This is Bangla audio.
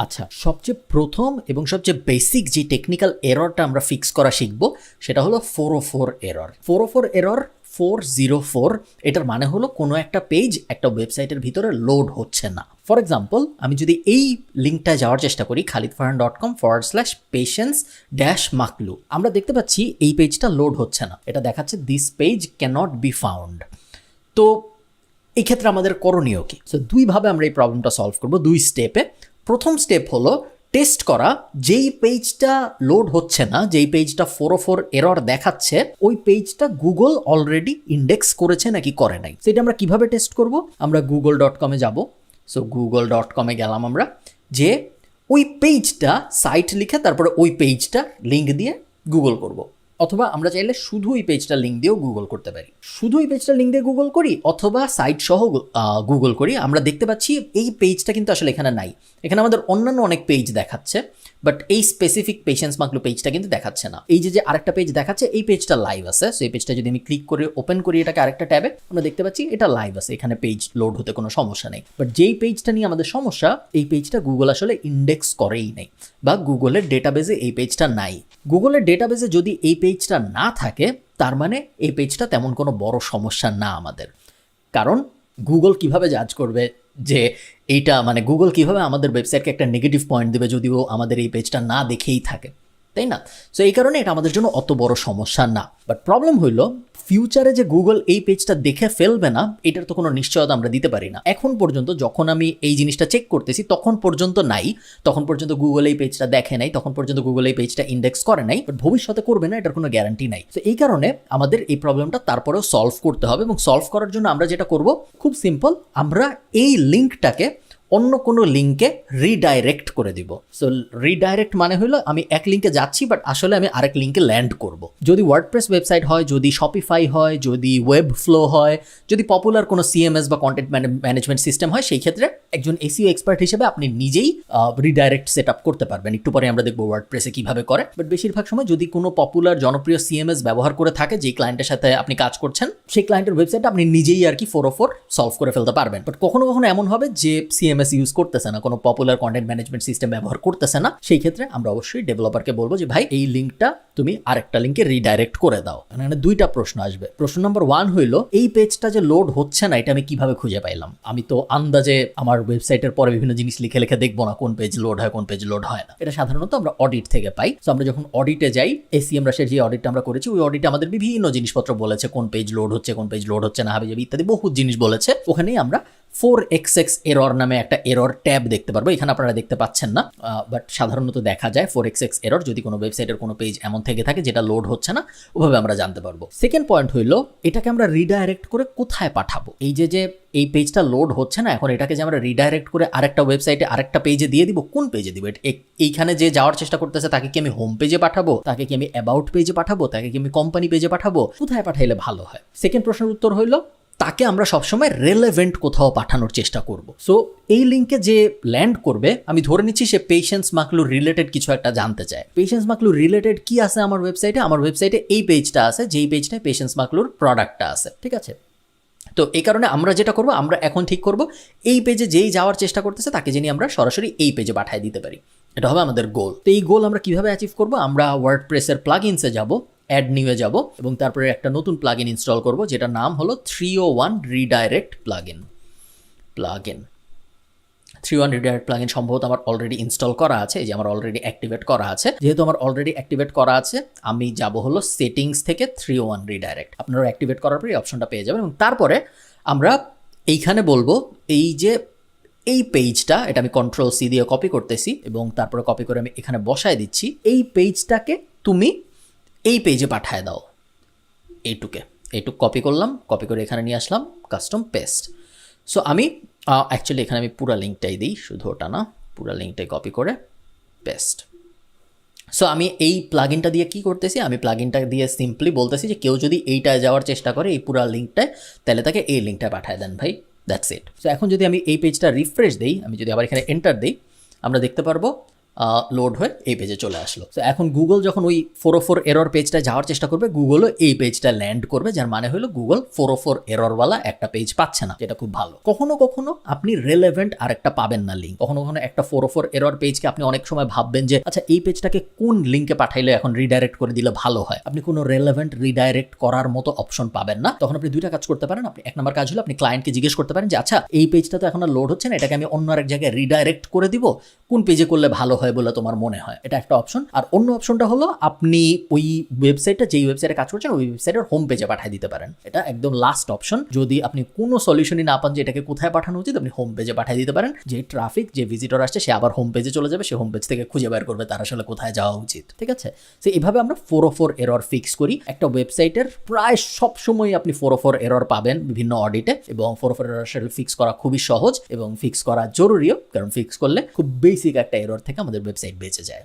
আচ্ছা, সবচেয়ে প্রথম এবং সবচেয়ে বেসিক যে টেকনিক্যাল এররটা আমরা ফিক্স করা শিখব সেটা হলো 404 এরর। 404 এরর 404 এটার মানে হলো কোনো একটা পেজ একটা ওয়েবসাইটের ভিতরে লোড হচ্ছে না। ফর এক্সাম্পল, আমি যদি এই লিঙ্কটায় যাওয়ার চেষ্টা করি khalidfarhan.com/patience-maklu, আমরা দেখতে পাচ্ছি এই পেজটা লোড হচ্ছে না, এটা দেখাচ্ছে this page can't be found. তো এই ক্ষেত্রে আমাদের করণীয় কি? সো দুইভাবে আমরা এই প্রবলেমটা সলভ করব, দুই স্টেপে। প্রথম স্টেপ হলো টেস্ট করা, যেই পেজটা লোড হচ্ছে না, যেই পেজটা 404 এরর দেখাচ্ছে, ওই পেজটা গুগল অলরেডি ইন্ডেক্স করেছে নাকি করে নাই। সেটা আমরা কিভাবে টেস্ট করব? আমরা google.com-এ যাব। সো google.com-এ গেলাম আমরা, যে ওই পেজটা সাইট লিখে তারপরে ওই পেজটা লিঙ্ক দিয়ে গুগল করব। অথবা আমরা চাইলে শুধু এই পেজটা লিঙ্ক দিয়েও গুগল করতে পারি। শুধু এই পেজটা লিঙ্ক দিয়ে গুগল করি অথবা সাইট সহ গুগল করি। আমরা দেখতে পাচ্ছি এই পেজটা কিন্তু আসলে এখানে নাই, এখানে আমাদের অন্যান্য অনেক পেজ দেখাচ্ছে, বাট এই স্পেসিফিক পেশেন্স মাকলু পেজটা কিন্তু দেখাচ্ছে না। এই যে আরেকটা পেজ দেখাচ্ছে, এই পেজটা লাইভ আছে। সো এই পেজটা যদি আমি ক্লিক করে ওপেন করি এটাকে আরেকটা ট্যাবে, আমরা দেখতে পাচ্ছি এটা লাইভ আছে, এখানে পেজ লোড হতে কোনো সমস্যা নেই। বাট যেই পেজটা নিয়ে আমাদের সমস্যা, এই পেজটা গুগল আসলে ইন্ডেক্স করেই নেই, বা গুগলের ডেটাবেজে এই পেজটা নাই। গুগলের ডেটাবেজে যদি এই পেজটা না থাকে, তার মানে এই পেজটা তেমন কোনো বড় সমস্যা না আমাদের। কারণ গুগল কিভাবে জাজ করবে যে এইটা, মানে গুগল কিভাবে আমাদের ওয়েবসাইটকে একটা নেগেটিভ পয়েন্ট দেবে যদিও আমাদের এই পেজটা না দেখেই থাকে, তাই না? সো এই কারণে এটা আমাদের জন্য অত বড় সমস্যা না। বাট প্রবলেম হইল ফিউচারে যে গুগল এই পেজটা দেখে ফেলবে না, এটার তো কোনো নিশ্চয়তা আমরা দিতে পারি না। এখন পর্যন্ত যখন আমি এই জিনিসটা চেক করতেছি তখন পর্যন্ত নাই, তখন পর্যন্ত গুগল এই পেজটা দেখে নাই, তখন পর্যন্ত গুগল এই পেজটা ইন্ডেক্স করে নাই, বাট ভবিষ্যতে করবে না এটার কোনো গ্যারান্টি নাই। তো এই কারণে আমাদের এই প্রবলেমটা তারপরেও সলভ করতে হবে, এবং সলভ করার জন্য আমরা যেটা করব খুব সিম্পল, আমরা এই লিঙ্কটাকে অন্য কোনো লিঙ্কে রিডাইরেক্ট করে দিব। সো রিডাইরেক্ট মানে হলো আমি এক লিঙ্কে যাচ্ছি বাট আসলে আমি আরেক লিঙ্কে ল্যান্ড করব। যদি ওয়ার্ডপ্রেস ওয়েবসাইট হয়, যদি শপিফাই হয়, যদি ওয়েব ফ্লো হয়, যদি পপুলার কোনো সিএমএস বা কন্টেন্ট ম্যানেজমেন্ট সিস্টেম হয়, সেই ক্ষেত্রে একজন এসইও এক্সপার্ট হিসেবে আপনি নিজেই রিডাইরেক্ট সেট আপ করতে পারবেন। একটু পরে আমরা দেখবো ওয়ার্ডপ্রেসে কিভাবে করে। বাট বেশিরভাগ সময় যদি কোনো পপুলার জনপ্রিয় সিএমএস ব্যবহার করে থাকে, যে ক্লায়েন্টের সাথে আপনি কাজ করছেন, সেই ক্লায়েন্টের ওয়েবসাইটে আপনি নিজেই আর কি 404 সলভ করে ফেলতে পারবেন। বাট কখনো কখনো এমন হবে যে সিএমএস ইউজ করতেছে না, কোনো পপুলার কন্টেন্ট ম্যানেজমেন্ট সিস্টেম ব্যবহার করতেছে না, সেই ক্ষেত্রে আমরা অবশ্যই ডেভেলপারকে বলবো যে ভাই এই লিঙ্কটা তুমি আরেকটা লিঙ্কে রিডাইরেক্ট করে দাও। মানে দুইটা প্রশ্ন আসবে। প্রশ্ন নাম্বার 1 হইলো, এই পেজটা যে লোড হচ্ছে না এটা আমি কিভাবে খুঁজে পাইলাম? আমি তো আন্দাজে আমার ওয়েবসাইটের পরে বিভিন্ন জিনিস লিখে লিখে দেখবো না কোন পেজ লোড হয় কোন পেজ লোড হয় না। এটা সাধারণত আমরা অডিট থেকে পাই। তো আমরা যখন অডিটে যাই, এসিএম রাশের যে অডিটটা আমরা করেছি, ওই অডিটে আমাদের বিভিন্ন জিনিসপত্র বলেছে, কোন পেজ লোড হচ্ছে কোন পেজ লোড হচ্ছে না, হাবিজাবি ইত্যাদি বহুত জিনিস বলেছে। ওখানেই আমরা 4xx এরর নামে একটা এরর ট্যাব দেখতে পারবো। এখানে আপনারা দেখতে পাচ্ছেন না, বাট সাধারণত দেখা যায় 4xx এরর যদি কোনো ওয়েবসাইটের কোনো পেজ এমন থেকে থাকে যেটা লোড হচ্ছে না, ওভাবে আমরা জানতে পারবো। সেকেন্ড পয়েন্ট হইলো, এটাকে আমরা রিডাইরেক্ট করে কোথায় পাঠাবো? এই যে এই পেজটা লোড হচ্ছে না, এখন এটাকে যে আমরা রিডাইরেক্ট করে আরেকটা ওয়েবসাইটে আরেকটা পেজে দিয়ে দিব, কোন পেজে দিব? এইখানে যে যাওয়ার চেষ্টা করতেছে তাকে কি আমি হোম পেজে পাঠাবো, তাকে কি আমি অ্যাবাউট পেজে পাঠাবো, তাকে কি আমি কোম্পানি পেজে পাঠাবো? কোথায় পাঠাইলে ভালো হয়? সেকেন্ড প্রশ্নের উত্তর হইলো, তাকে আমরা সবসময় রেলেভেন্ট কোথাও পাঠানোর চেষ্টা করব। সো এই লিঙ্কে যে ল্যান্ড করবে, আমি ধরে নিচ্ছি সে পেশেন্স মাকলু রিলেটেড কিছু একটা জানতে চায়। পেশেন্স মাকলু রিলেটেড কি আছে আমার ওয়েবসাইটে? আমার ওয়েবসাইটে এই পেজটা আছে, যেই পেজটায় পেশেন্স মাকলুর প্রোডাক্টটা আছে, ঠিক আছে? তো এই কারণে আমরা যেটা করব, আমরা এখন ঠিক করব এই পেজে যেই যাওয়ার চেষ্টা করতেছে তাকে যিনি আমরা সরাসরি এই পেজে পাঠিয়ে দিতে পারি। এটা হবে আমাদের গোল। তো এই গোল আমরা কিভাবে অ্যাচিভ করব? আমরা ওয়ার্ডপ্রেসের প্লাগইনসে যাব, অ্যাড নিউয়ে যাব, এবং তারপরে একটা নতুন প্লাগইন ইনস্টল করব যেটা নাম হলো 301 রিডাইরেক্ট প্লাগইন। 301 রিডাইরেক্ট প্লাগইন সম্ভবত আমার অলরেডি ইনস্টল করা আছে, এই যে আমার অলরেডি অ্যাক্টিভেট করা আছে। যেহেতু আমার অলরেডি অ্যাক্টিভেট করা আছে, আমি যাব হলো সেটিংস থেকে 301 রিডাইরেক্ট। আপনারা অ্যাক্টিভেট করার পরে এই অপশনটা পেয়ে যাবেন, এবং তারপরে আমরা এইখানে বলবো এই যে এই পেজটা, এটা আমি Ctrl+C দিয়ে কপি করতেছি এবং তারপরে কপি করে আমি এখানে বসায় দিচ্ছি। এই পেজটাকে তুমি এই পেজে পাঠায় দাও। এইটুক কপি করলাম, কপি করে এখানে নিয়ে আসলাম, কাস্টম পেস্ট। সো আমি অ্যাকচুয়ালি এখানে আমি পুরো লিঙ্কটাই দিই, শুধু ওটা না, পুরো লিঙ্কটাই কপি করে পেস্ট। সো আমি এই প্লাগইনটা দিয়ে কি করতেছি, আমি প্লাগইনটা দিয়ে সিম্পলি বলতেছি যে কেউ যদি এইটায় যাওয়ার চেষ্টা করে এই পুরো লিঙ্কটায়, তাহলে তাকে এই লিঙ্কটা পাঠায় দেন ভাই, দ্যাটস ইট। সো এখন যদি আমি এই পেজটা রিফ্রেশ দিই, আমি যদি আবার এখানে এন্টার দিই, আমরা দেখতে পারবো লোড হয়ে এই পেজে চলে আসলো। তো এখন গুগল যখন ওই 404 এরর পেজটা যাওয়ার চেষ্টা করবে, গুগলও এই পেজটা ল্যান্ড করবে, যার মানে হলো গুগল 404 এররওয়ালা একটা পেজ পাচ্ছে না, যেটা খুব ভালো। কখনো কখনো আপনি রেলেভেন্ট আর একটা পাবেন না লিঙ্ক। কখনো কখনো একটা 404 এরর পেজকে আপনি অনেক সময় ভাববেন যে আচ্ছা এই পেজটাকে কোন লিঙ্কে পাঠাইলে এখন রিডাইরেক্ট করে দিলে ভালো হয়, আপনি কোনো রেলেভেন্ট রিডাইরেক্ট করার মতো অপশন পাবেন না। তখন আপনি দুইটা কাজ করতে পারেন। আপনি এক নম্বর কাজ হলো আপনি ক্লায়েন্টকে জিজ্ঞেস করতে পারেন যে আচ্ছা এই পেজটা তো এখন আর লোড হচ্ছে না, এটাকে আমি অন্য আরেক জায়গায় রিডাইরেক্ট করে দিব, কোন পেজে করলে ভালো হয় বলে তোমার মনে হয়। এটা একটা অপশন। আর অন্য অপশনটা হলো আপনি ওই ওয়েবসাইটটা, যেই ওয়েবসাইটে কাজ করছেন ওই ওয়েবসাইটের হোম পেজে পাঠিয়ে দিতে পারেন। এটা একদম লাস্ট অপশন। যদি আপনি কোনো সলিউশনই না পান যে এটাকে কোথায় পাঠানো উচিত, আপনি হোম পেজে পাঠিয়ে দিতে পারেন। যে ট্রাফিক, যে ভিজিটর আসছে সে আবার হোম পেজে চলে যাবে, সে হোম পেজ থেকে খুঁজে বের করবে তার আসলে কোথায় যাওয়া উচিত। ঠিক আছে, তো এইভাবে আমরা 404 এরর ফিক্স করি। একটা ওয়েবসাইটের প্রায় সব সময় আপনি 404 এরর পাবেন বিভিন্ন অডিটে, এবং 404 এরর আসলে ফিক্স করা খুবই সহজ এবং ফিক্স করা জরুরিও, কারণ ফিক্স করলে খুব বেসিক একটা এরর থেকে আমাদের ওয়েবসাইট বেঁচে যায়।